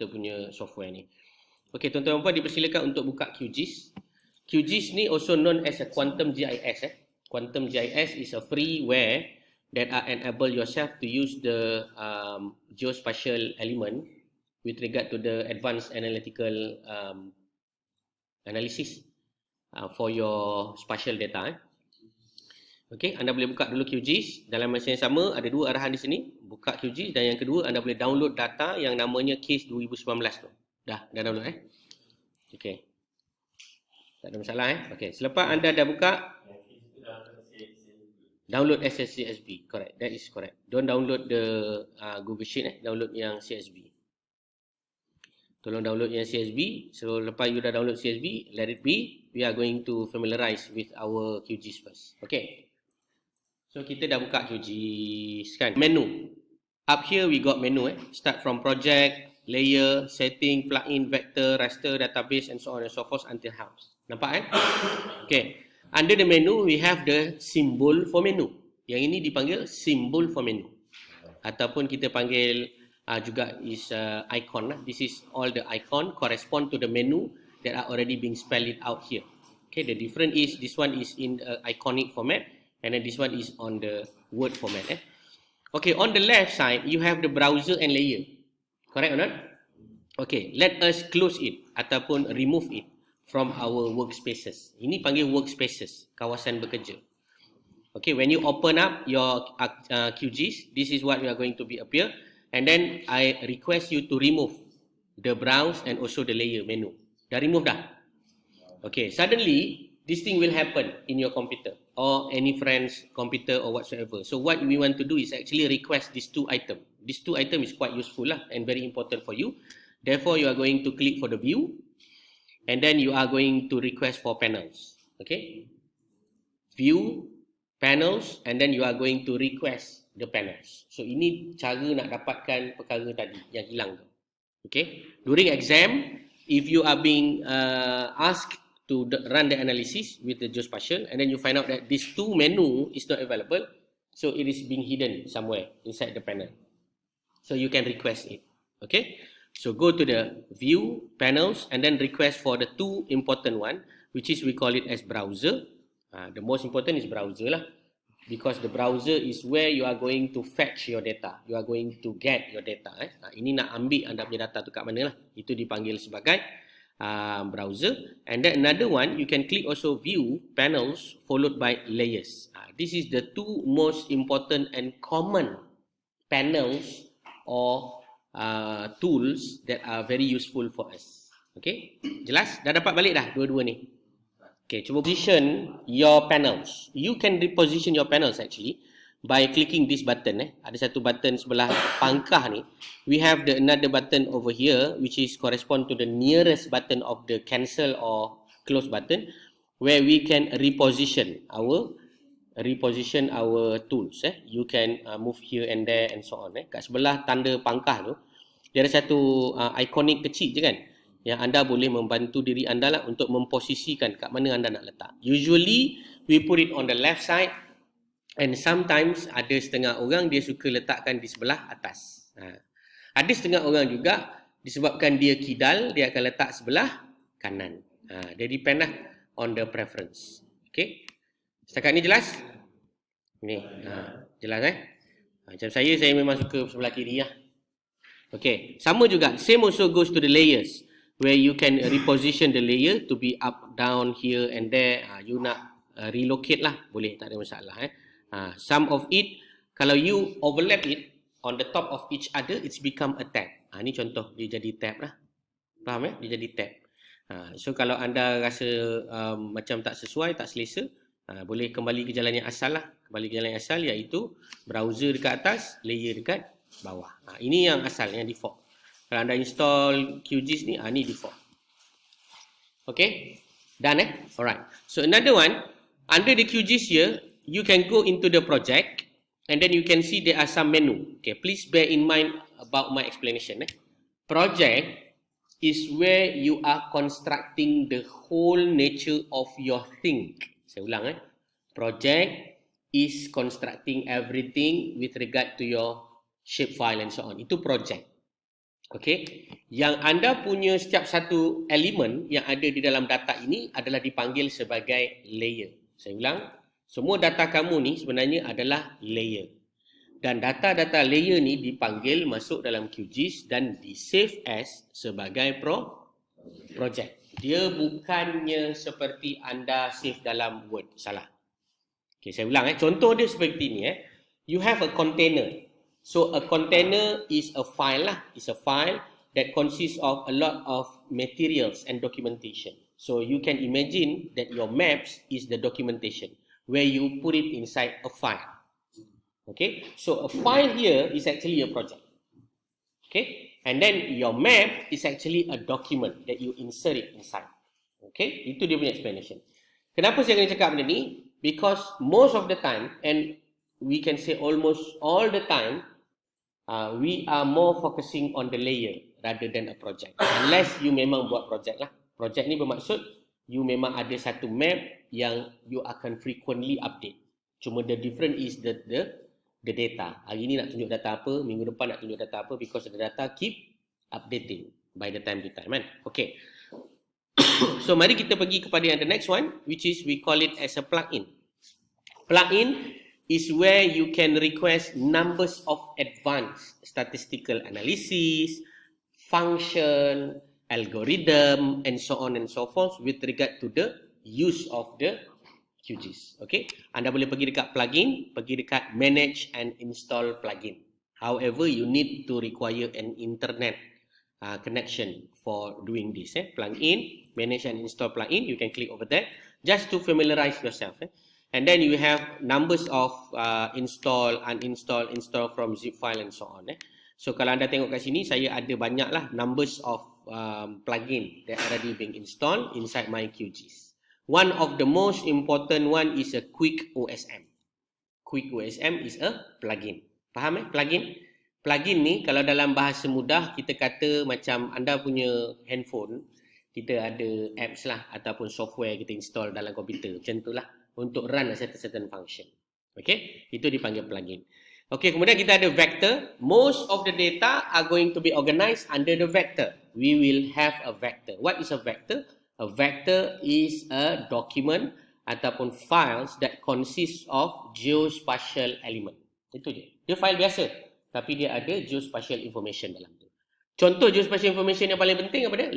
kita punya software ni. Okey, tuan-tuan dan puan dipersilakan untuk buka QGIS. QGIS ni also known as a Quantum GIS. Quantum GIS is a freeware that enable yourself to use the geospatial element with regard to the advanced analytical analysis for your spatial data. Okey, anda boleh buka dulu QGIS. Dalam masa yang sama, ada dua arahan di sini. Buka QGIS, dan yang kedua, anda boleh download data yang namanya Case 2019 tu. Dah download Okey. Tak ada masalah Okey, selepas anda dah buka, download as a CSV. Correct, that is correct. Don't download the Google Sheet download yang CSV. Tolong download yang CSV. So lepas you dah download CSV, let it be. We are going to familiarize with our QGIS first. Okay. So kita dah buka QGIS kan. Menu. Up here we got menu Start from project, layer, setting, plugin, vector, raster, database and so on and so forth until house. Nampak Okay. Under the menu we have the symbol for menu. Yang ini dipanggil symbol for menu. Ataupun kita panggil juga is icon. This is all the icon correspond to the menu that are already being spelled out here. Okay, the difference is this one is in iconic format and then this one is on the word format. Okay, on the left side you have the browser and layer. Correct or not? Okay, let us close it ataupun remove it from our workspaces. Ini panggil workspaces, kawasan bekerja. Okay, when you open up your QGIS, this is what we are going to be appear. And then I request you to remove the browse and also the layer menu. Dah remove dah? Okay, suddenly this thing will happen in your computer or any friend's computer or whatsoever. So what we want to do is actually request these two items. These two items is quite useful and very important for you. Therefore, you are going to click for the view and then you are going to request for panels. Okay, view, panels, and then you are going to request the panels. So ini cara nak dapatkan perkara tadi yang hilang tu. Okay, during exam, if you are being asked to run the analysis with the geospatial and then you find out that this two menu is not available, so it is being hidden somewhere inside the panel. So you can request it. Okay, so go to the view, panels, and then request for the two important one, which is we call it as browser. The most important is browser lah. Because the browser is where you are going to fetch your data. You are going to get your data. Ini nak ambil anda punya data tu kat mana lah. Itu dipanggil sebagai browser. And then another one, you can click also view, panels, followed by layers. This is the two most important and common panels or tools that are very useful for us. Okay, jelas? Dah dapat balik dah dua-dua ni? Okay, cuba position your panels. You can reposition your panels actually by clicking this button. Ada satu button sebelah pangkah ni. We have another button over here which is correspond to the nearest button of the cancel or close button where we can reposition our tools. You can move here and there and so on. Kat sebelah tanda pangkah tu dia ada satu iconic kecil je kan, yang anda boleh membantu diri anda lah untuk memposisikan kat mana anda nak letak. Usually we put it on the left side and sometimes ada setengah orang dia suka letakkan di sebelah atas. Ada setengah orang juga disebabkan dia kidal, dia akan letak sebelah kanan. Dia depend lah on the preference. Okay, setakat ni jelas? Ni jelas macam saya memang suka sebelah kiri lah. Okay, sama juga, same also goes to the layers where you can reposition the layer to be up, down, here and there. You nak relocate lah, boleh, tak ada masalah. Some of it, kalau you overlap it on the top of each other, it's become a tab. Ni contoh, dia jadi tab lah. Faham Dia jadi tab. So kalau anda rasa macam tak sesuai, tak selesa, boleh kembali ke jalan yang asal lah. Kembali ke jalan yang asal iaitu browser dekat atas, layer dekat bawah. Ini yang asal, yang default. Kalau anda install QGIS ni, ni default. Okay, done Alright. So another one, under the QGIS here, you can go into the project and then you can see there are some menu. Okay, please bear in mind about my explanation. Project is where you are constructing the whole nature of your thing. Saya ulang Project is constructing everything with regard to your shapefile and so on. Itu project. Okey, yang anda punya setiap satu elemen yang ada di dalam data ini adalah dipanggil sebagai layer. Saya ulang, semua data kamu ni sebenarnya adalah layer. Dan data-data layer ni dipanggil masuk dalam QGIS dan di-save as sebagai project. Dia bukannya seperti anda save dalam Word. Salah. Okay, saya ulang. Contoh dia seperti ni. You have a container. So, a container is a file lah. It's a file that consists of a lot of materials and documentation. So, you can imagine that your maps is the documentation where you put it inside a file. Okay, so a file here is actually a project. Okay, and then your map is actually a document that you insert it inside. Okay, itu dia punya explanation. Kenapa saya kena cakap benda ni? Because most of the time, and we can say almost all the time, we are more focusing on the layer rather than a project. Unless you memang buat project lah. Project ni bermaksud you memang ada satu map yang you akan frequently update. Cuma the difference is the data. Hari ni nak tunjuk data apa, minggu depan nak tunjuk data apa, because the data keep updating by the time to time kan. Okay. So mari kita pergi kepada yang the next one, which is we call it as a plugin. Plugin is where you can request numbers of advanced statistical analysis, function, algorithm, and so on and so forth with regard to the use of the QGIS. Okay, anda boleh pergi dekat plugin, pergi dekat manage and install plugin. However, you need to require an internet connection for doing this. Plugin, manage and install plugin, you can click over there just to familiarize yourself. And then you have numbers of install, uninstall, install from zip file and so on. So kalau anda tengok kat sini, saya ada banyak lah numbers of plugin that already being installed inside my QGIS. One of the most important one is a Quick OSM. Quick OSM is a plugin. Faham plugin? Plugin ni kalau dalam bahasa mudah kita kata macam anda punya handphone, kita ada apps lah ataupun software kita install dalam komputer. Macam itulah untuk run a certain function. Okay? Itu dipanggil plugin. Okay, kemudian kita ada vector. Most of the data are going to be organized under the vector. We will have a vector. What is a vector? A vector is a document ataupun files that consist of geospatial element. Itu je. Dia file biasa. Tapi dia ada geospatial information dalam tu. Contoh geospatial information yang paling penting apa dia?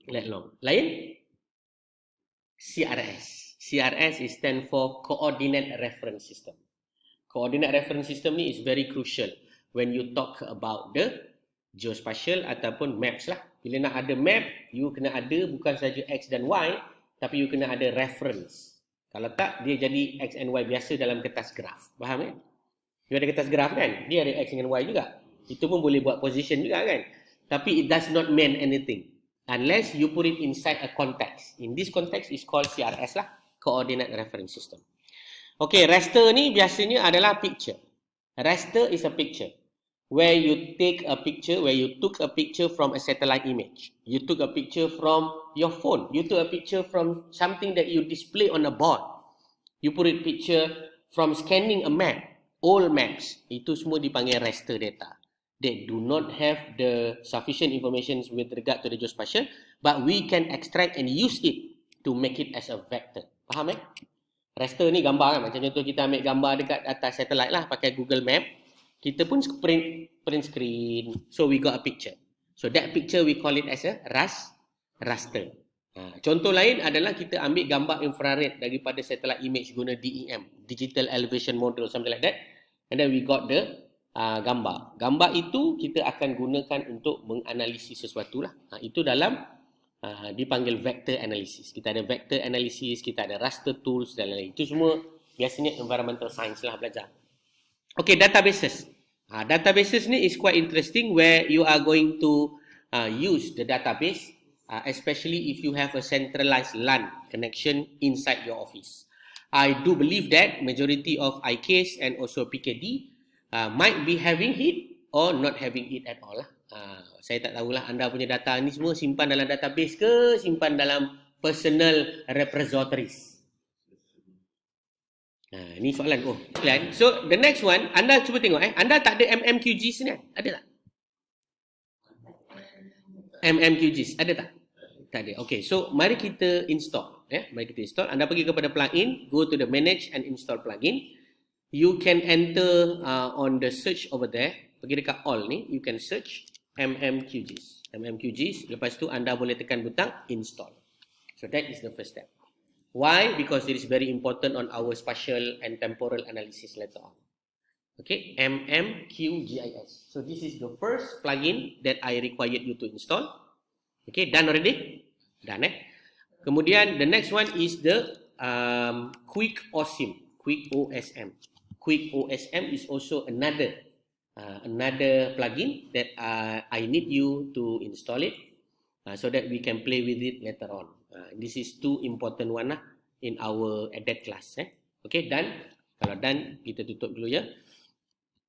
Let long. Lain? CRS. CRS is stand for Coordinate Reference System. Coordinate Reference System ni is very crucial when you talk about the geospatial ataupun maps lah. Bila nak ada map, you kena ada bukan saja X dan Y, tapi you kena ada reference. Kalau tak, dia jadi X and Y biasa dalam kertas graf. Faham kan? You ada kertas graf kan? Dia ada X dengan Y juga. Itu pun boleh buat position juga kan? Tapi it does not mean anything. Unless you put it inside a context. In this context is called CRS lah. Coordinate Reference System. Okay, raster ni biasanya adalah picture. Raster is a picture. Where you take a picture, where you took a picture from a satellite image. You took a picture from your phone. You took a picture from something that you display on a board. You put a picture from scanning a map. All maps. Itu semua dipanggil raster data. They do not have the sufficient information with regard to the geospatial, but we can extract and use it to make it as a vector. Faham Raster ni gambar kan. Macam contoh kita ambil gambar dekat atas satellite lah pakai Google Map. Kita pun print screen. So we got a picture. So that picture we call it as a raster. Contoh lain adalah kita ambil gambar infrared daripada satellite image guna DEM, Digital Elevation Model, something like that. And then we got the gambar. Gambar itu kita akan gunakan untuk menganalisis sesuatu lah. Itu dalam dipanggil vector analysis. Kita ada vector analysis, kita ada raster tools dan lain-lain. Itu semua biasanya environmental science lah belajar. Okay, databases. Databases ni is quite interesting where you are going to use the database, especially if you have a centralized LAN connection inside your office. I do believe that majority of ICASE and also PKD might be having it or not having it at all. Saya tak tahulah anda punya data ni semua simpan dalam database ke simpan dalam personal repositories. Ni soalan. Clear. So the next one, anda cuba tengok anda tak ada MMQGIS ni ada tak? MMQGIS. Ada tak? Tak ada. Okay, so mari kita install. Mari kita install. Anda pergi kepada plugin, go to the manage and install plugin. You can enter on the search over there. Pergi dekat all ni, you can search MMQGIS. MMQGIS. Lepas tu anda boleh tekan butang install. So that is the first step. Why? Because it is very important on our spatial and temporal analysis later on. Okay, MMQGIS. So this is the first plugin that I required you to install. Okay, done already? Done, Kemudian the next one is the Quick OSM. Quick OSM. Quick OSM is also another plugin that I need you to install it so that we can play with it later on. This is two important one in our that class. Okay, done. Kalau done, kita tutup dulu ya.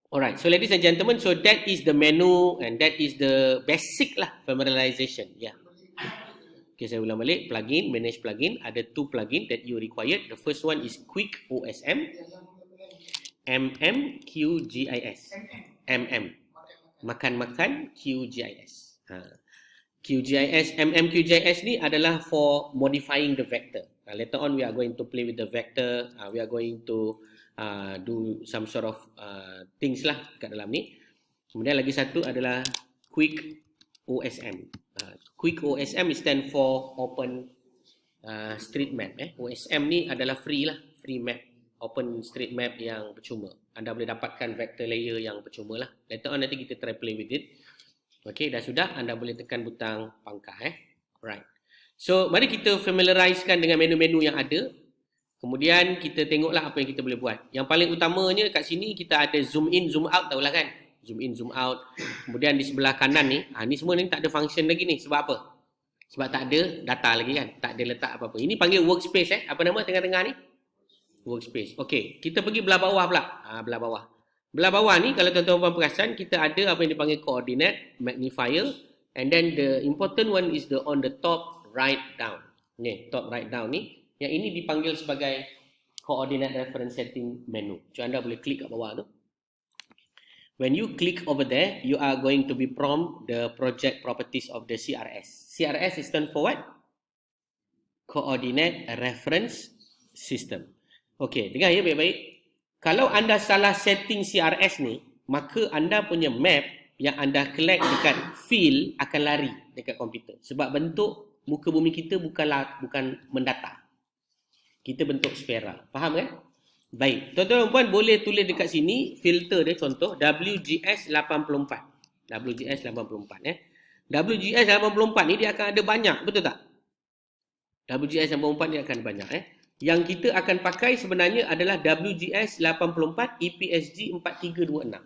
Alright, so ladies and gentlemen, so that is the menu and that is the basic familiarization. Yeah. Okay, saya ulang balik. Plugin, manage plugin. Ada two plugin that you required. The first one is Quick OSM. MMQGIS. MM. Makan-makan QGIS. QGIS, MMQGIS ni adalah for modifying the vector. Later on we are going to play with the vector. We are going to do some sort of things lah kat dalam ni. Kemudian lagi satu adalah Quick OSM. Quick OSM stand for Open Street Map. OSM ni adalah free map, Open Street Map yang percuma. Anda boleh dapatkan vector layer yang percuma lah. Later on nanti kita try play with it. Okay, dah sudah, anda boleh tekan butang pangkah. Alright. So mari kita familiarizekan dengan menu-menu yang ada. Kemudian kita tengoklah apa yang kita boleh buat. Yang paling utamanya kat sini kita ada zoom in, zoom out, tahulah kan? Zoom in, zoom out. Kemudian di sebelah kanan ni, ni semua ni tak ada function lagi ni. Sebab apa? Sebab tak ada data lagi kan? Tak ada letak apa-apa. Ini panggil workspace. Apa nama tengah-tengah ni? Workspace. Okey, kita pergi belah bawah pula. Belah bawah. Belah bawah ni kalau tuan-tuan perasan, kita ada apa yang dipanggil coordinate, magnifier. And then the important one is the on the top right down. Ni, top right down ni. Yang ini dipanggil sebagai coordinate reference setting menu. So anda boleh klik kat bawah tu. When you click over there, you are going to be prompt the project properties of the CRS. CRS is stand for what? Coordinate Reference System. Okey, dengar ya baik-baik. Kalau anda salah setting CRS ni, maka anda punya map yang anda collect dekat field akan lari dekat komputer. Sebab bentuk muka bumi kita bukan mendata. Kita bentuk sfera. Faham kan? Baik, tuan-tuan dan puan boleh tulis dekat sini filter dia, contoh WGS 84. WGS 84 WGS 84 ni dia akan ada banyak, betul tak? WGS 84 dia akan banyak Yang kita akan pakai sebenarnya adalah WGS 84 EPSG 4326.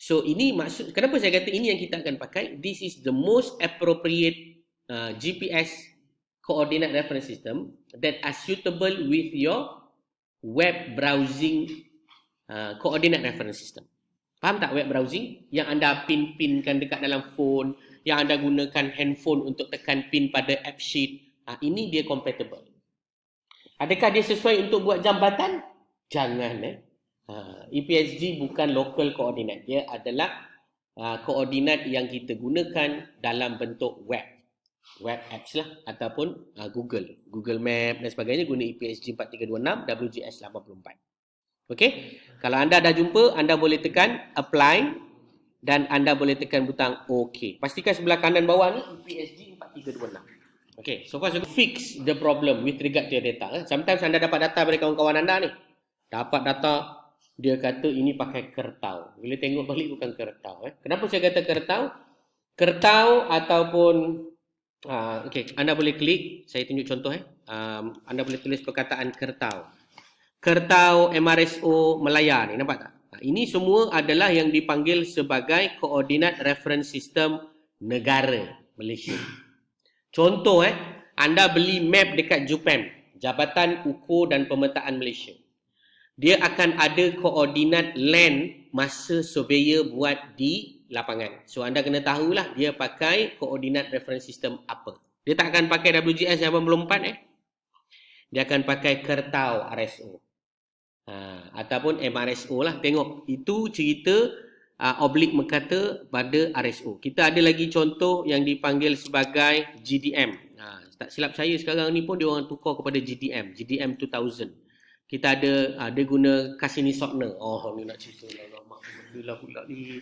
So ini maksud, kenapa saya kata ini yang kita akan pakai? This is the most appropriate GPS coordinate reference system that are suitable with your web browsing coordinate reference system. Faham tak web browsing? Yang anda pin-pinkan dekat dalam phone, yang anda gunakan handphone untuk tekan pin pada app sheet. Ini dia compatible. Adakah dia sesuai untuk buat jambatan? Jangan. EPSG bukan local coordinate. Dia adalah koordinat yang kita gunakan dalam bentuk web apps lah, ataupun Google Map dan sebagainya guna EPSG 4326 WGS 84. Okey, kalau anda dah jumpa, anda boleh tekan apply dan anda boleh tekan butang OK. Pastikan sebelah kanan bawah ni EPSG 4326. Okey, so far so fix the problem with regard to your data. Sometimes anda dapat data dari kawan-kawan anda ni, dapat data dia kata ini pakai kertau. Bila tengok balik bukan kertau. Kenapa saya kata kertau? Kertau ataupun okey, anda boleh klik, saya tunjuk contoh anda boleh tulis perkataan kertau. Kertau MRSO Melaya ni, nampak tak? Ini semua adalah yang dipanggil sebagai Coordinate Reference System negara Malaysia. Contoh anda beli map dekat JUPAM, Jabatan Ukur dan Pemetaan Malaysia. Dia akan ada koordinat land masa surveyor buat di lapangan. So anda kena tahulah dia pakai koordinat reference system apa. Dia tak akan pakai WGS 84 Dia akan pakai kertau RSO. Ataupun MRSO lah. Tengok, itu cerita oblique mengkata pada RSO. Kita ada lagi contoh yang dipanggil sebagai GDM. Tak silap saya sekarang ni pun dia orang tukar kepada GDM 2000. Kita ada dia guna Cassini Sogner. Oh, ni nak cerita lah pula ni.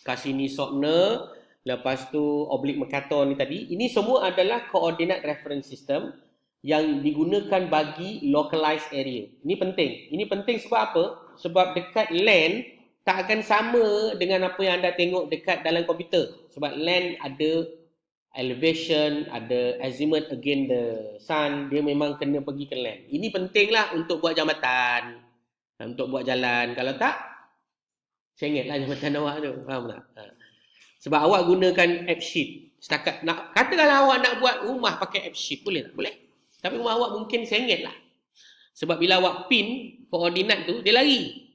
Cassini Sogner, lepas tu oblique Mercator ni tadi. Ini semua adalah coordinate reference system yang digunakan bagi localized area. Ini penting. Ini penting sebab apa? Sebab dekat land tak akan sama dengan apa yang anda tengok dekat dalam komputer. Sebab land ada elevation, ada azimuth against the sun. Dia memang kena pergi ke land. Ini pentinglah untuk buat jambatan, untuk buat jalan. Kalau tak, sengitlah jambatan awak tu. Faham tak? Sebab awak gunakan AppSheet. Setakat nak, katakanlah awak nak buat rumah pakai AppSheet. Boleh tak? Boleh. Tapi rumah awak mungkin sengit lah. Sebab bila awak pin koordinat tu, dia lari.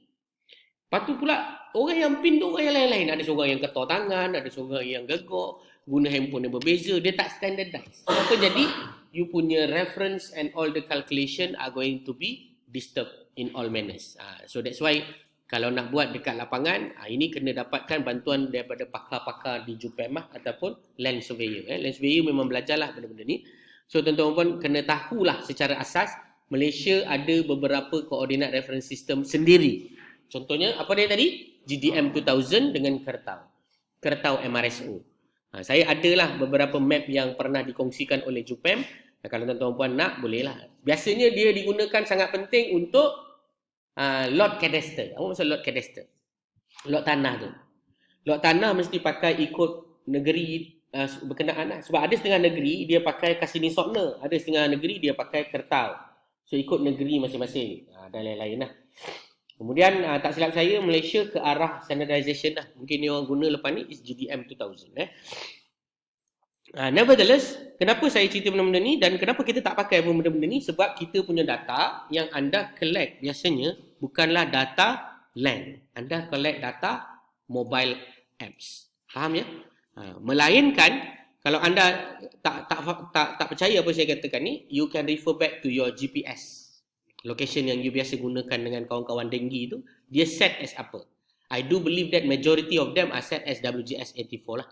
Lepas tu pula, orang yang pin tu orang yang lain-lain. Ada seorang yang ketar tangan, ada seorang yang gegok, guna handphone yang berbeza. Dia tak standardized. Apa jadi? You punya reference and all the calculation are going to be disturbed in all manners. So that's why, kalau nak buat dekat lapangan, ini kena dapatkan bantuan daripada pakar-pakar di JUPEM ataupun land surveyor. Land surveyor memang belajarlah benda-benda ni. So tuan-tuan pun kena tahulah secara asas Malaysia ada beberapa koordinat reference system sendiri. Contohnya apa dia tadi? GDM 2000 dengan Kertau. Kertau MRSO. Saya adalah beberapa map yang pernah dikongsikan oleh JUPEM. Kalau tuan-tuan puan nak, bolehlah. Biasanya dia digunakan sangat penting untuk lot cadastre. Apa maksud lot cadastre? Lot tanah tu. Lot tanah mesti pakai ikut negeri berkenaan lah. Sebab ada setengah negeri dia pakai Cassini Sogner, ada setengah negeri dia pakai Kertau. So ikut negeri masing-masing dan lain-lain lah. Kemudian tak silap saya Malaysia ke arah standardization lah. Mungkin dia orang guna lepas ni is GDM 2000. Nevertheless, kenapa saya cerita benda-benda ni dan kenapa kita tak pakai benda-benda ni? Sebab kita punya data yang anda collect biasanya bukanlah data land. Anda collect data mobile apps. Faham ya? Melainkan kalau anda tak percaya apa saya katakan ni, you can refer back to your GPS location yang you biasa gunakan dengan kawan-kawan denggi tu. Dia set as apa? I do believe that majority of them are set as WGS 84 lah.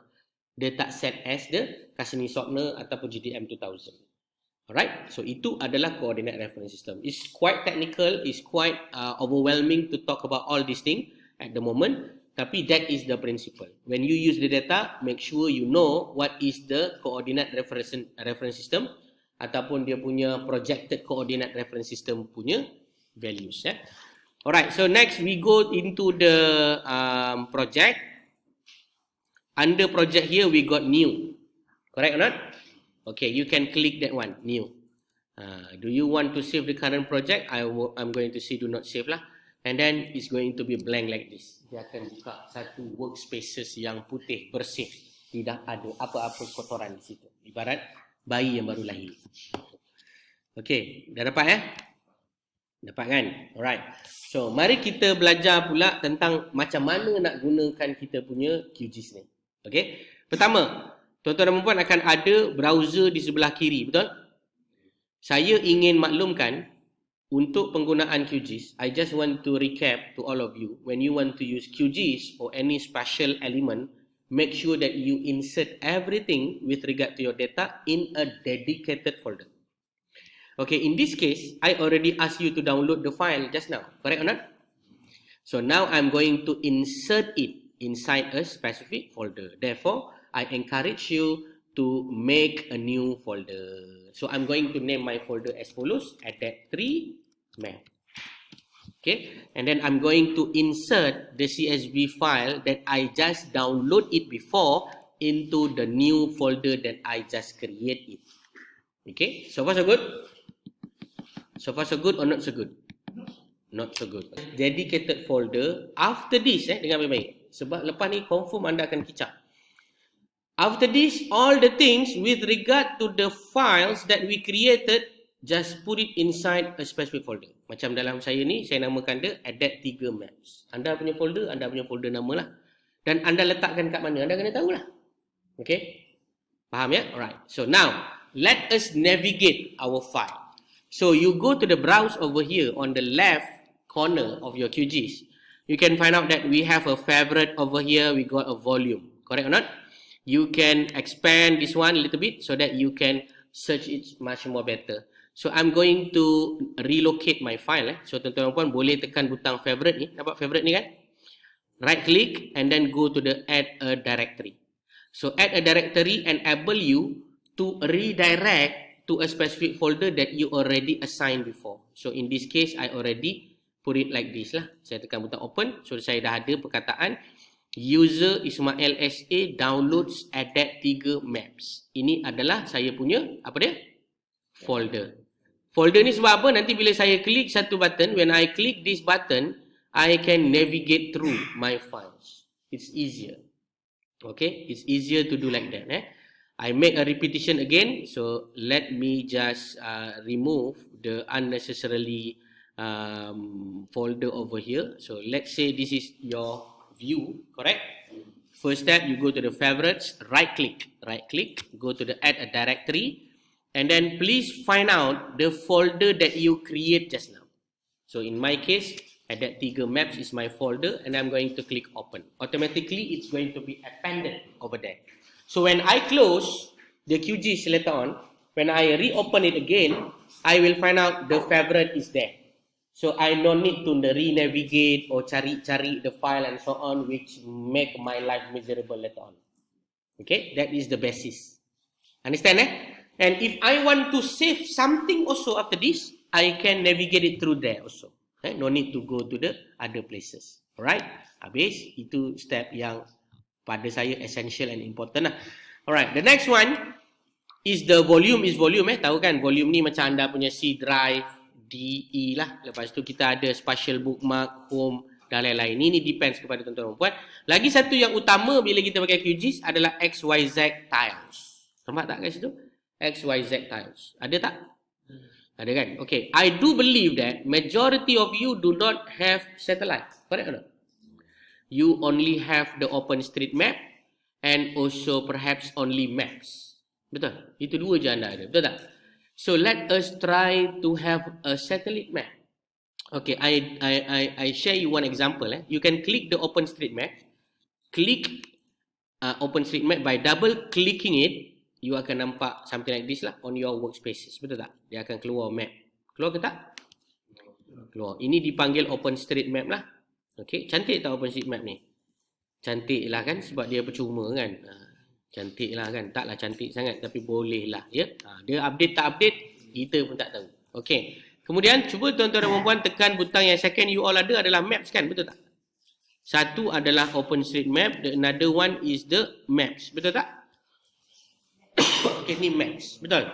Dia tak set as the Cassini Sogner ataupun GDM 2000. Alright, so itu adalah coordinate reference system. It's quite technical, it's quite overwhelming to talk about all these things at the moment. Tapi that is the principle. When you use the data, make sure you know what is the coordinate reference system ataupun dia punya projected coordinate reference system punya values. Alright, so next we go into the project. Under project here, we got new. Correct or not? Okay, you can click that one, new. Do you want to save the current project? I'm going to say do not save lah. And then it's going to be blank like this. Dia akan buka satu workspaces yang putih, bersih. Tidak ada apa-apa kotoran di situ. Ibarat bayi yang baru lahir. Okay, dah dapat ya? Dapat kan? Alright. So, mari kita belajar pula tentang macam mana nak gunakan kita punya QGIS ni. Okay, pertama, tuan-tuan dan puan akan ada browser di sebelah kiri, betul? Saya ingin maklumkan untuk penggunaan QGIS, I just want to recap to all of you. When you want to use QGIS or any special element, make sure that you insert everything with regard to your data in a dedicated folder. Okay, in this case, I already asked you to download the file just now, correct or not? So now I'm going to insert it inside a specific folder. Therefore, I encourage you to make a new folder. So I'm going to name my folder as follows, ADAT3 map. Okay, and then I'm going to insert the CSV file that I just download it before into the new folder that I just create it. Okay, so far so good? So far so good or not so good? Not so good. Dedicated folder. After this, dengar baik-baik. Sebab lepas ni confirm anda akan kicap. After this, all the things with regard to the files that we created, just put it inside a specific folder. Macam dalam saya ni, saya namakan dia ADAT3 Maps. Anda punya folder nama lah. Dan anda letakkan kat mana, anda kena tahulah. Okay? Faham ya? Alright. So now, let us navigate our file. So you go to the browse over here on the left corner of your QGIS. you can find out that we have a favorite over here, we got a volume. Correct or not? You can expand this one a little bit so that you can search it much more better. So I'm going to relocate my file. So tuan-tuan dan puan boleh tekan butang favorite ni. Nampak favorite ni kan? Right click and then go to the add a directory. So add a directory enable you to redirect to a specific folder that you already assigned before. So in this case, I already put it like this lah. Saya tekan butang open. So saya dah ada perkataan user Ismail SA downloads added 3 maps. Ini adalah saya punya apa dia? Folder. Folder ni sebab apa? Nanti bila saya klik satu button, when I click this button, I can navigate through my files. It's easier. Okay, it's easier to do like that. I make a repetition again. So let me just remove the unnecessarily folder over here. So let's say this is your view, correct? First step, you go to the favorites, right click, go to the add a directory, and then please find out the folder that you create just now. So in my case, added 3 maps is my folder, and I'm going to click open. Automatically, it's going to be appended over there. So when I close the QGIS later on, when I reopen it again, I will find out the favorite is there. So I don't need to re-navigate or cari-cari the file and so on, which make my life miserable later on. Okay, that is the basis. Understand? And if I want to save something also after this, I can navigate it through there also. No need to go to the other places. Alright, habis itu step yang pada saya essential and important lah. Alright, the next one is the volume is volume. Tahu kan volume ni macam anda punya C drive, DE lah. Lepas tu kita ada spatial bookmark, home dan lain-lain. Ini depends kepada tuan-tuan dan puan. Lagi satu yang utama bila kita pakai QGIS adalah XYZ tiles. Nampak tak kat situ? XYZ tiles. Ada tak? Ada kan? Okay. I do believe that majority of you do not have satellite. Correct or not? You only have the OpenStreetMap and also perhaps only maps. Betul? Itu dua je anda ada. Betul tak? So let us try to have a satellite map. Okay, I share you one example. You can click the OpenStreetMap. Click OpenStreetMap by double clicking it. You akan nampak something like this lah on your workspaces. Betul tak? Dia akan keluar map. Keluar ke tak? Keluar. Ini dipanggil OpenStreetMap lah. Okay, cantik tak OpenStreetMap ni? Cantik lah kan sebab dia percuma kan. Cantik lah kan. Taklah cantik sangat tapi boleh lah. Ya? Dia update tak update, kita pun tak tahu. Okay. Kemudian cuba tuan-tuan dan puan tekan butang yang second you all ada adalah maps kan? Betul tak? Satu adalah OpenStreetMap. The another one is the maps. Betul tak? Okay, ni maps. Betul?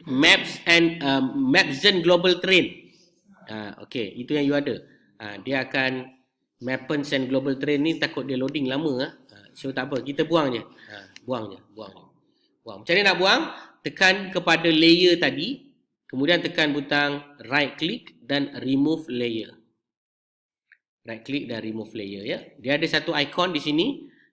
Maps and Mapzen Global Train. Okay, itu yang you ada. Dia akan Mappens and Global Train ni takut dia loading lama. So tak apa, kita buang je. Buang je. Macam mana nak buang? Tekan kepada layer tadi. Kemudian tekan butang right click dan remove layer. Right click dan remove layer ya. Dia ada satu icon di sini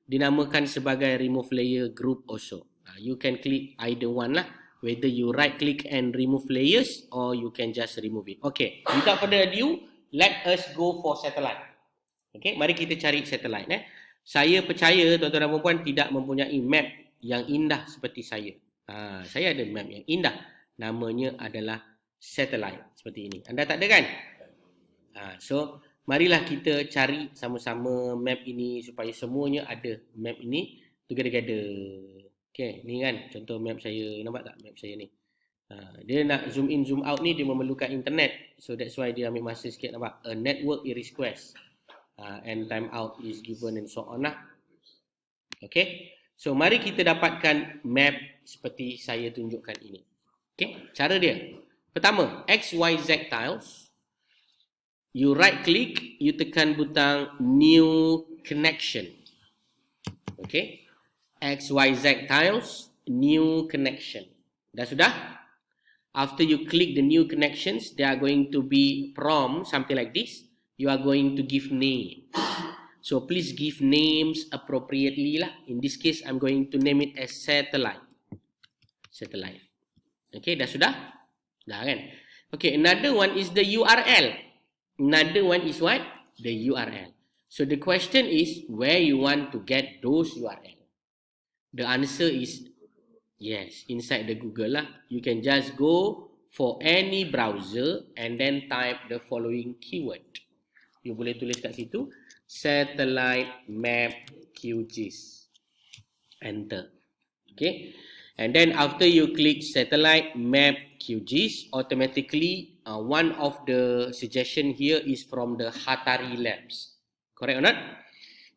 dinamakan sebagai remove layer group also. You can click either one lah. Whether you right click and remove layers or you can just remove it. Okay, without further ado, let us go for satellite. Okay, mari kita cari satellite. Saya percaya tuan-tuan dan puan tidak mempunyai map yang indah seperti saya. Saya ada map yang indah. Namanya adalah satellite seperti ini. Anda tak ada kan? So marilah kita cari sama-sama map ini supaya semuanya ada map ini together. Okay, ni kan contoh map saya. Nampak tak map saya ni? Dia nak zoom in, zoom out ni dia memerlukan internet. So that's why dia ambil masa sikit. Nampak? A network is request. And time out is given and so on lah. Okay. So mari kita dapatkan map seperti saya tunjukkan ini. Okay. Cara dia. Pertama, XYZ tiles. You right click, you tekan butang new connection. Okay. XYZ tiles, new connection. Dah sudah? After you click the new connections, they are going to be prompt something like this. You are going to give names. So please give names appropriately lah. In this case, I'm going to name it as satellite. Satellite. Okay, dah sudah? Dah kan? Okay, another one is the URL. Another one is what? The URL. So the question is where you want to get those URL. The answer is yes, inside the Google lah. You can just go for any browser and then type the following keyword. You boleh tulis kat situ satellite map QGIS. Enter. Okay. And then after you click satellite map QGIS, automatically one of the suggestion here is from the Hatari Labs. Correct or not?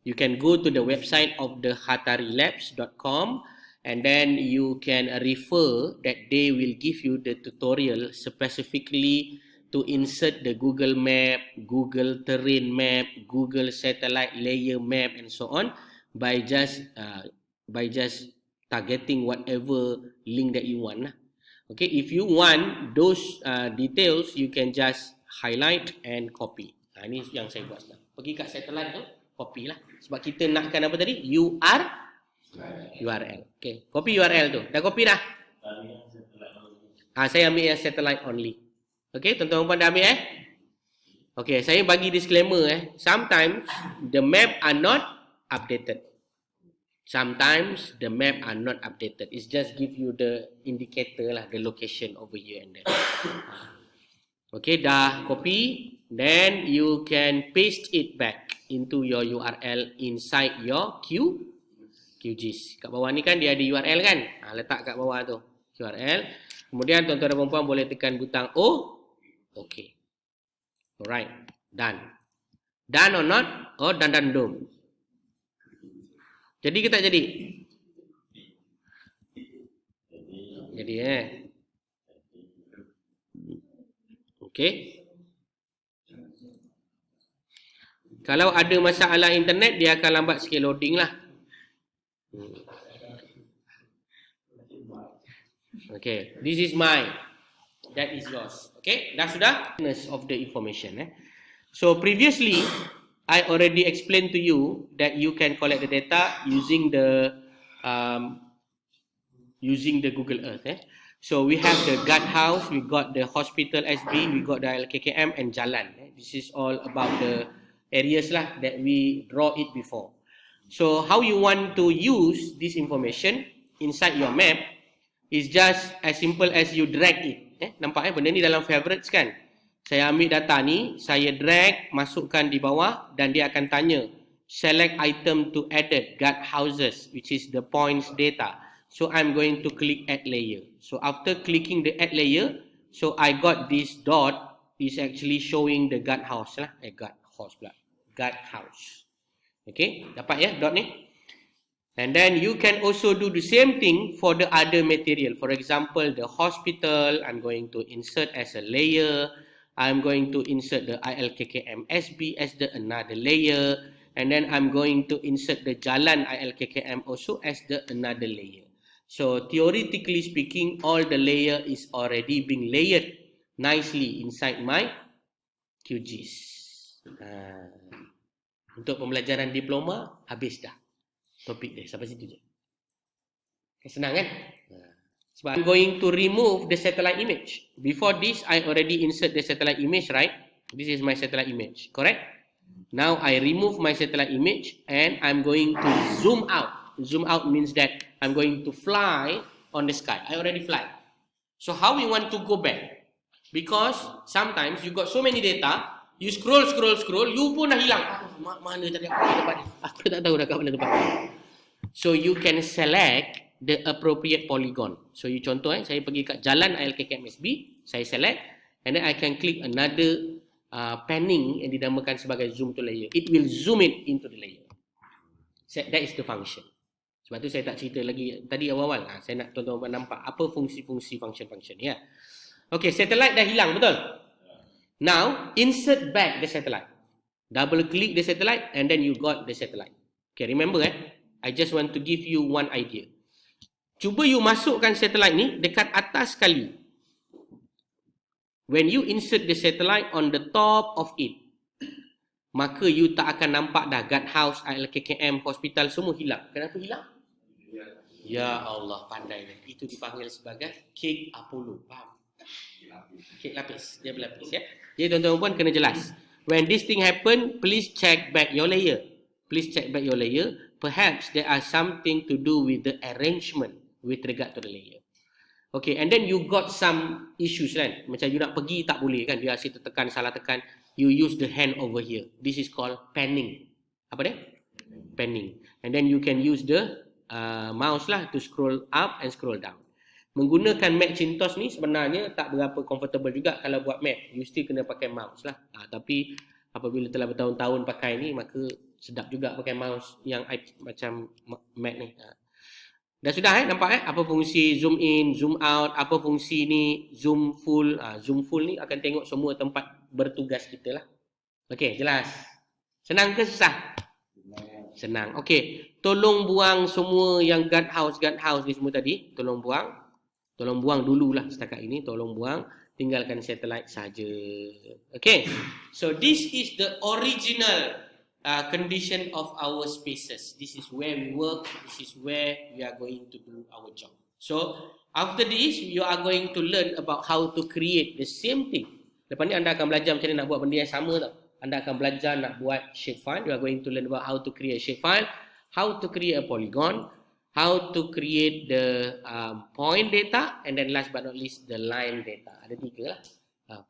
You can go to the website of the hatarilabs.com and then you can refer that they will give you the tutorial specifically to insert the Google Map, Google Terrain Map, Google Satellite Layer Map and so on by just targeting whatever link that you want. Okay, if you want those details, you can just highlight and copy. Ini yang saya buat sekarang. Pergi kat satellite tu, copy lah. Sebab kita nakkan apa tadi? URL. Okay, copy URL tu. Dah copy dah? Saya ambil yang satellite only. Okay, tuan-tuan puan dah ambil Okay, saya bagi disclaimer Sometimes the map are not updated. Sometimes the map are not updated. It's just give you the indicator lah, the location over here and there. Okay, dah copy. Then you can paste it back into your URL inside your QGIS. Kat bawah ni kan dia ada URL kan? Letak kat bawah tu URL. Kemudian tuan-tuan dan puan-puan boleh tekan butang O. Okay. Alright. Done. Done or not? Oh, done. Jadi ke tak jadi? Jadi Okay. Kalau ada masalah internet, dia akan lambat sikit loading lah. Okay, this is mine. That is yours. Okay, dah sudah? Of the information. So previously, I already explained to you that you can collect the data using the Google Earth. So we have the guardhouse, we got the hospital SB, we got the LKKM and jalan. This is all about the areas lah that we draw it before. So how you want to use this information inside your map is just as simple as you drag it. Nampak benda ni dalam favorites kan? Saya ambil data ni, saya drag, masukkan di bawah dan dia akan tanya select item to added guard houses, which is the points data. So I'm going to click add layer. So after clicking the add layer, so I got this dot is actually showing the guard house lah. Guard house. Okay, dapat ya dot ni? And then you can also do the same thing for the other material. For example, the hospital, I'm going to insert as a layer. I'm going to insert the ILKKM SB as the another layer. And then I'm going to insert the Jalan ILKKM also as the another layer. So theoretically speaking, all the layer is already being layered nicely inside my QGIS. Untuk pembelajaran diploma, habis dah topik dia, sampai situ je. Senang kan? Sebab I'm going to remove the satellite image. Before this, I already insert the satellite image, right? This is my satellite image, correct? Now I remove my satellite image and I'm going to zoom out. Zoom out means that I'm going to fly on the sky. I already fly. So how we want to go back? Because sometimes you got so many data, you scroll, you pun dah hilang. Mana tadi aku tempat ni? Aku tak tahu dah kat mana tempat ni. So you can select the appropriate polygon. So you contoh saya pergi kat jalan ILKKM-SB, saya select and then I can click another panning yang dinamakan sebagai zoom to layer. It will zoom it into the layer. That is the function. Sebab tu saya tak cerita lagi tadi awal-awal. Saya nak tuan-tuan nampak apa fungsi-fungsi function ya. Okay, satellite dah hilang, betul? Now, insert back the satellite. Double click the satellite and then you got the satellite. Okay, remember I just want to give you one idea. Cuba you masukkan satellite ni dekat atas sekali. When you insert the satellite on the top of it, maka you tak akan nampak dah guardhouse, ILKKM, hospital semua hilang. Kenapa hilang? Ya Allah, pandai. Itu dipanggil sebagai cake Apollo. Faham? Kek lapis, dia berlapis ya. Jadi tuan-tuan puan kena jelas. When this thing happen, please check back your layer. Please check back your layer. Perhaps there are something to do with the arrangement with regard to the layer. Okay, and then you got some issues kan. Macam you nak pergi tak boleh kan. Dia asyik tertekan, salah tekan. You use the hand over here. This is called panning. Apa dia? Panning. And then you can use the mouse lah to scroll up and scroll down. Menggunakan Macintosh ni sebenarnya tak berapa comfortable juga kalau buat map. You still kena pakai mouse lah. Tapi apabila telah bertahun-tahun pakai ni, maka sedap juga pakai mouse yang macam Mac ni. Dah sudah nampak apa fungsi zoom in, zoom out, apa fungsi ni zoom full. Zoom full ni akan tengok semua tempat bertugas kita lah. Okey, jelas. Senang ke susah? Senang. Okey, tolong buang semua yang guardhouse ni semua tadi. Tolong buang dululah setakat ini. Tolong buang, tinggalkan satellite saja. Okey. So this is the original condition of our spaces. This is where we work. This is where we are going to do our job. So after this, you are going to learn about how to create the same thing. Lepas ni anda akan belajar macam mana nak buat benda yang sama tau. Anda akan belajar nak buat shapefile. You are going to learn about how to create shapefile, how to create a polygon, how to create the point data, and then last but not least the line data. Ada 3 lah.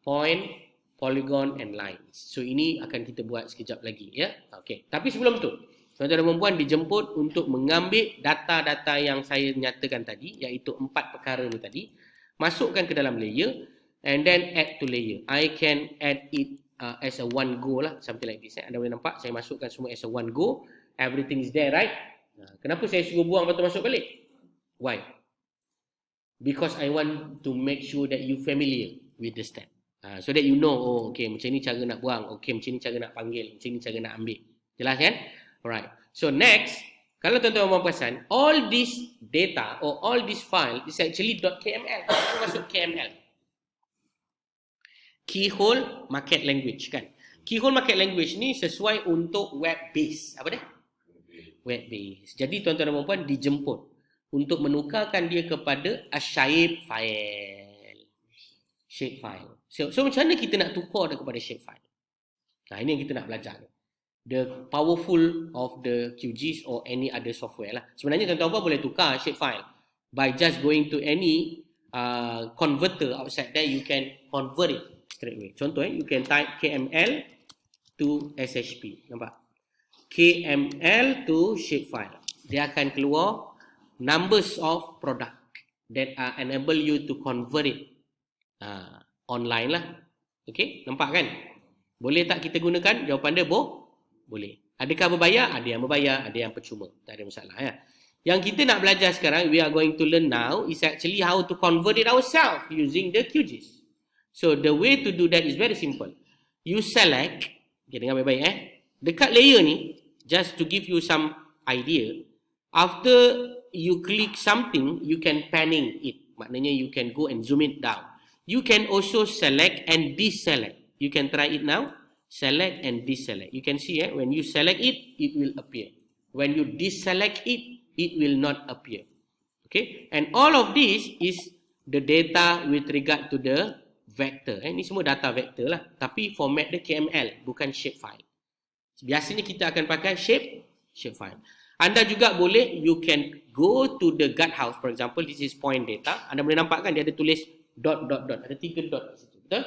Point, polygon and lines. So ini akan kita buat sekejap lagi ya. Okey. Tapi sebelum tu, tuan-tuan dan puan dijemput untuk mengambil data-data yang saya nyatakan tadi, iaitu 4 perkara ni tadi, masukkan ke dalam layer and then add to layer. I can add it as a one go lah, something like this. Anda boleh nampak saya masukkan semua as a one go. Everything is there, right? Kenapa saya suruh buang lepas tu masuk balik? Why? Because I want to make sure that you familiar with the step. So that you know, oh okay, macam ni cara nak buang, okay, macam ni cara nak panggil, macam ni cara nak ambil. Jelas kan? Alright. So next, kalau tuan-tuan perasan, all this data or all this file is actually .kml. Kita masuk KML. Keyhole Market Language kan. Keyhole Market Language ni sesuai untuk web base. Apa dia? Web base. Jadi tuan-tuan dan puan dijemput untuk menukarkan dia kepada a shape file. Shape file. So macam mana kita nak tukar dia kepada shape file? Ini yang kita nak belajar. The powerful of the QGIS or any other software lah. Sebenarnya tuan-tuan boleh tukar shape file by just going to any converter outside there. You can convert it straight away. Contoh you can type KML to SHP. Nampak? KML to shapefile. Dia akan keluar numbers of product that enable you to convert it online lah. Okay, nampak kan? Boleh tak kita gunakan? Jawapan dia boleh. Adakah berbayar? Ada yang berbayar, ada yang percuma. Tak ada masalah ya. Yang kita nak belajar sekarang, we are going to learn now is actually how to convert it ourselves using the QGIS. So the way to do that is very simple. You select, okay, dengar baik-baik dekat layer ni, just to give you some idea, after you click something, you can panning it. Maknanya you can go and zoom it down. You can also select and deselect. You can try it now. Select and deselect. You can see when you select it, it will appear. When you deselect it, it will not appear. Okay, and all of this is the data with regard to the vector. Ini semua data vector lah. Tapi format dia KML, bukan shapefile. Biasanya kita akan pakai shapefile. Anda juga boleh, you can go to the guardhouse. For example, this is point data. Anda boleh nampak kan dia ada tulis dot. Ada 3 dot di situ. Betul?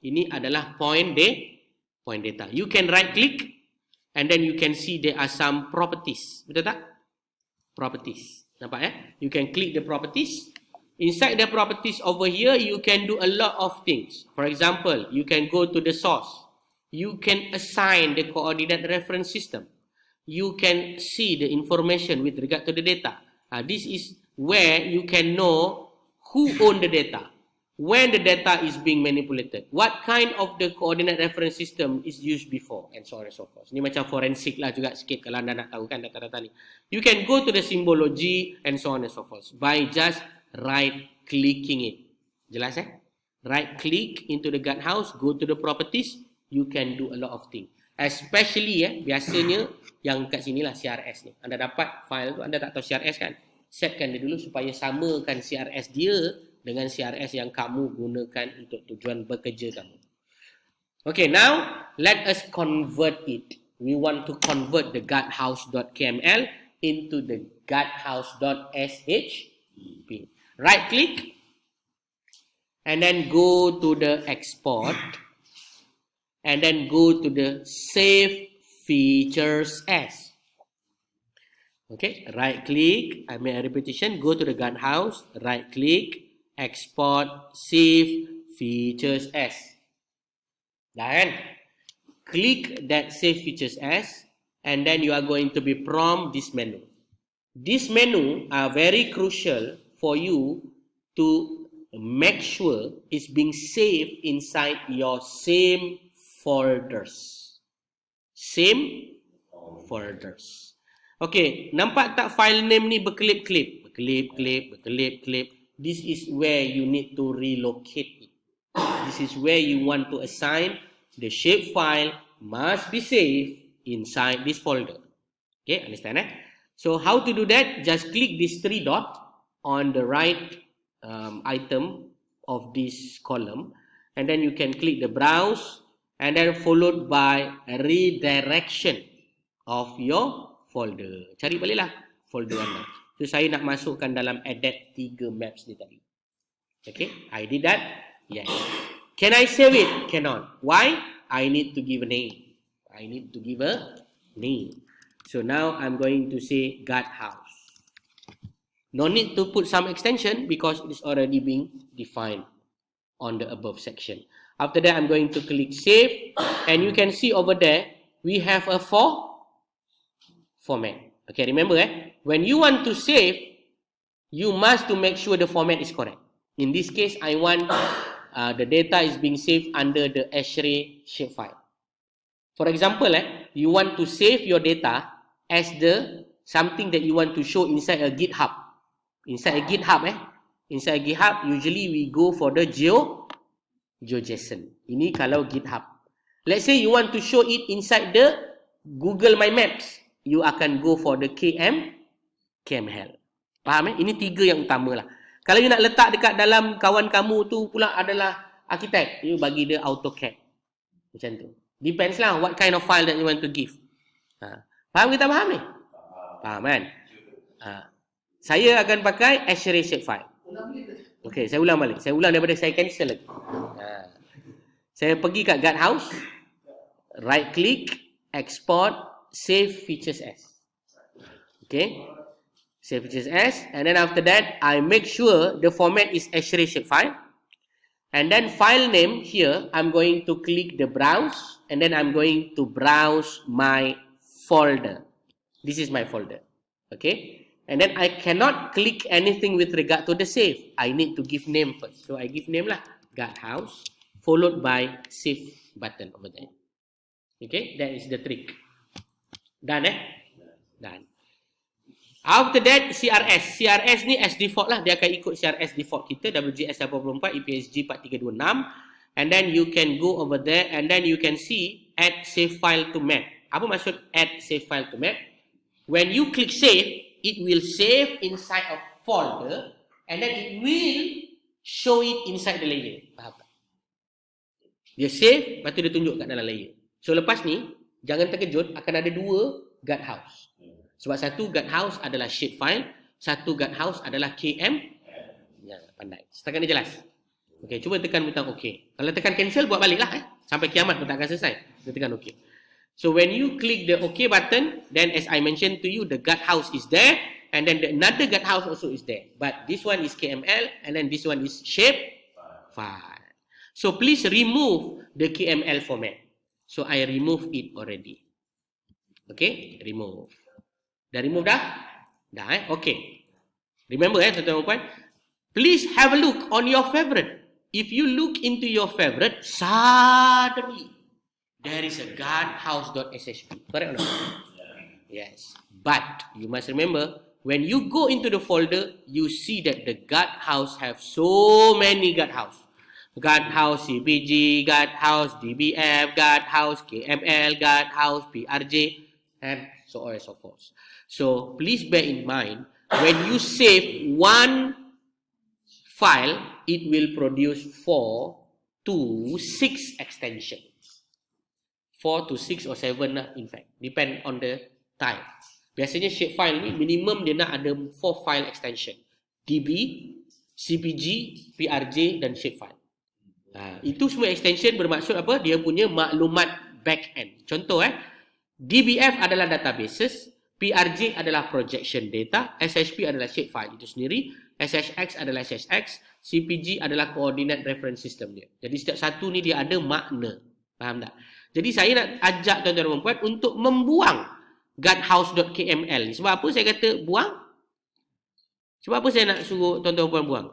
Ini adalah point data. You can right click and then you can see there are some properties. Betul tak? Properties. Nampak ya? You can click the properties. Inside the properties over here, you can do a lot of things. For example, you can go to the source. You can assign the coordinate reference system. You can see the information with regard to the data. This is where you can know who owns the data, when the data is being manipulated, what kind of the coordinate reference system is used before, and so on and so forth. Ini macam forensik lah juga sikit kalau anda nak tahu kan data-data ni. You can go to the symbology and so on and so forth by just right clicking it. Jelas Right click into the guardhouse, go to the properties, you can do a lot of things. Especially biasanya yang kat sini lah CRS ni. Anda dapat file tu, anda tak tahu CRS kan? Setkan dia dulu supaya samakan CRS dia dengan CRS yang kamu gunakan untuk tujuan bekerja kamu. Okay, now let us convert it. We want to convert the guardhouse.kml into the guardhouse.shp. Right click and then go to the export and then go to the save features as. Okay, right click, I make a repetition, go to the guardhouse, right click, export, save features as. Then click that save features as, and then you are going to be prompt this menu. This menu are very crucial for you to make sure it's being saved inside your same folders. Same folders. Okay, nampak tak file name ni berkelip-kelip? Berkelip-kelip. This is where you need to relocate it. This is where you want to assign the shape file must be saved inside this folder. Okay, understand? So how to do that? Just click this three dot on the right item of this column, and then you can click the browse, and then followed by a redirection of your folder. Cari baliklah folder anda. So saya nak masukkan dalam edit 3 maps ni tadi. Okay, I did that. Yes. Can I save it? Cannot. Why? I need to give a name. I need to give a name. So now I'm going to say guardhouse. No need to put some extension because it's already being defined on the above section. After that, I'm going to click save, and you can see over there we have a format. Okay, remember when you want to save, you must to make sure the format is correct. In this case, I want the data is being saved under the array shapefile. For example, you want to save your data as the something that you want to show inside a GitHub. Inside a GitHub, inside a GitHub, usually we go for the GeoJSON. Ini kalau GitHub. Let's say you want to show it inside the Google My Maps, you akan go for the KML. Faham? Ini 3 yang utama lah. Kalau you nak letak dekat dalam kawan kamu tu pula adalah arkitek, you bagi dia AutoCAD. Macam tu. Depends lah what kind of file that you want to give. Faham kita faham ni? Faham kan? Saya akan pakai array shapefile. Okay, saya ulang balik. Saya ulang daripada saya cancel lagi. Saya pergi kat guardhouse, right click, export, save features as. Okay, save features as, and then after that I make sure the format is array shapefile, and then file name here I'm going to click the browse, and then I'm going to browse my folder. This is my folder. Okay, and then I cannot click anything with regard to the save. I need to give name first, so I give name lah, guardhouse, followed by save button over there. Okay, that is the trick. Done Done. After that, CRS. CRS ni as default lah. Dia akan ikut CRS default kita, WGS 84, EPSG 4326. And then you can go over there and then you can see add save file to map. Apa maksud add save file to map? When you click save, it will save inside a folder and then it will show it inside the layer. Faham tak? Dia save, lepas tu dia tunjuk kat dalam layer. So lepas ni, jangan terkejut, akan ada 2 guardhouse. Sebab satu guardhouse adalah shapefile, satu guardhouse adalah KM. Ya, pandai. Setakat ni jelas. Okey, cuba tekan butang OK. Kalau tekan cancel, buat balik lah. Sampai kiamat pun tak akan selesai. Kita tekan OK. So when you click the OK button, then as I mentioned to you, the guardhouse is there, and then the another guardhouse also is there. But this one is KML, and then this one is shapefile. So please remove the KML format. So I remove it already. Okay, remove. Dah remove dah? Dah okay. Remember tuan-tuan dan puan, please have a look on your favorite. If you look into your favorite, suddenly there is a guardhouse.shp. Correct or not? Yes. But you must remember, when you go into the folder, you see that the guardhouse have so many guardhouse. Guardhouse CPG, guardhouse DBF, guardhouse KML, guardhouse PRJ, and so on and so forth. So please bear in mind, when you save one file, it will produce 4 to 6 extensions. 4 to 6 or 7 lah, in fact. Depend on the type. Biasanya shapefile ni minimum dia nak ada 4 file extension. DB, CPG, PRJ dan shapefile. Itu semua extension bermaksud apa? Dia punya maklumat back-end. Contoh DBF adalah databases, PRJ adalah projection data, SHP adalah shapefile itu sendiri, SHX adalah SHX, CPG adalah coordinate reference system dia. Jadi setiap satu ni dia ada makna. Faham tak? Jadi saya nak ajak tuan-tuan dan puan untuk membuang guardhouse.kml ni. Sebab apa saya kata buang? Sebab apa saya nak suruh tuan-tuan dan puan buang?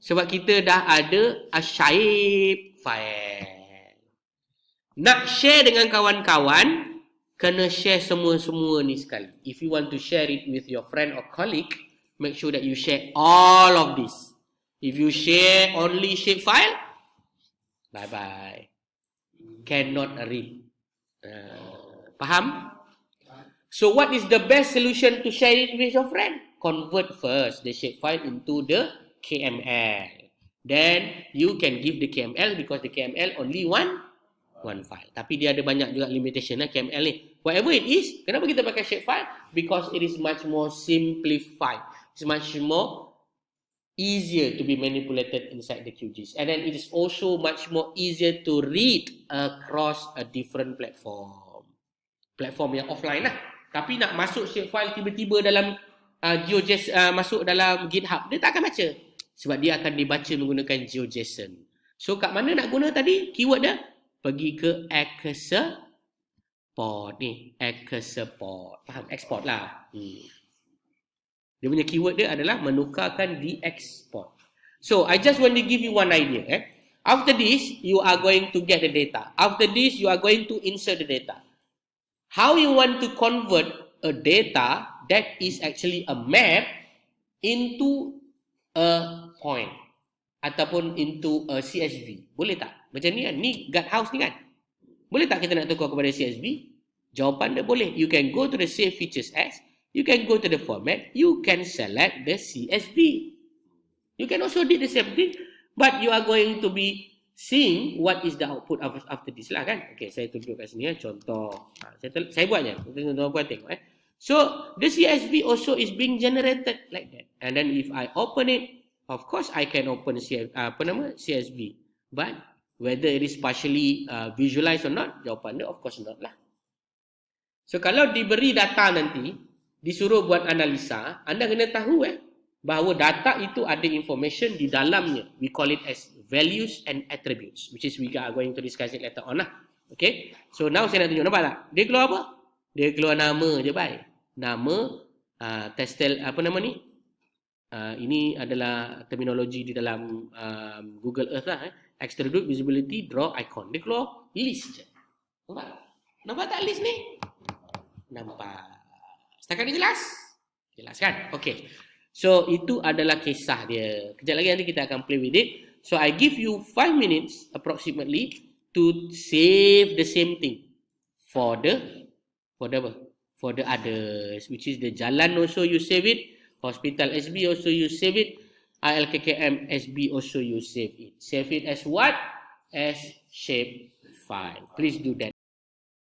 Sebab kita dah ada a shape file. Nak share dengan kawan-kawan, kena share semua-semua ni sekali. If you want to share it with your friend or colleague, make sure that you share all of this. If you share only shape file, bye-bye. Cannot read. Faham? So what is the best solution to share it with your friend? Convert first the shapefile into the KML. Then you can give the KML because the KML only one file. Tapi dia ada banyak juga limitation KML ni. Whatever it is, kenapa kita pakai shapefile? Because it is much more simplified. It's much more easier to be manipulated inside the QGIS. And then it is also much more easier to read across a different platform. Platform yang offline lah. Tapi nak masuk shapefile tiba-tiba dalam GeoJSON, masuk dalam GitHub, dia tak akan baca. Sebab dia akan dibaca menggunakan GeoJSON. So kat mana nak guna tadi keyword dia? Pergi ke export ni. Export. Faham? Export lah. Dia punya keyword dia adalah menukarkan di export. So I just want to give you one idea. After this, you are going to get the data. After this, you are going to insert the data. How you want to convert a data that is actually a map into a point ataupun into a CSV. Boleh tak? Macam ni kan? Ni guardhouse ni kan? Boleh tak kita nak tukar kepada CSV? Jawapan dia boleh. You can go to the save features as, you can go to the format, you can select the CSV. You can also do the same thing, but you are going to be seeing what is the output after this lah kan. Okay, saya tunjuk kat sini contoh. Saya buatnya. Tuan-tuan buat tengok So, the CSV also is being generated like that. And then if I open it, of course I can open CSV. But whether it is partially visualized or not, jawapan dia of course not lah. So, kalau diberi data nanti, disuruh buat analisa, anda kena tahu bahawa data itu ada information di dalamnya. We call it as values and attributes, which is we are going to discuss it later on lah. Okay, so now saya nak tunjuk, nampak tak? Dia keluar apa? Dia keluar nama je baik. Nama, testel, apa nama ni? Ini adalah terminologi di dalam Google Earth lah. Extrude, visibility, draw, icon. Dia keluar list je. Nampak? Nampak tak list ni? Nampak. Setakat ni jelas? Jelas kan? Okay. So, itu adalah kisah dia. Kejap lagi nanti kita akan play with it. So, I give you 5 minutes approximately to save the same thing for the others, which is the jalan also you save it, hospital SB also you save it, ILKKM SB also you save it. Save it as what? As shape file. Please do that.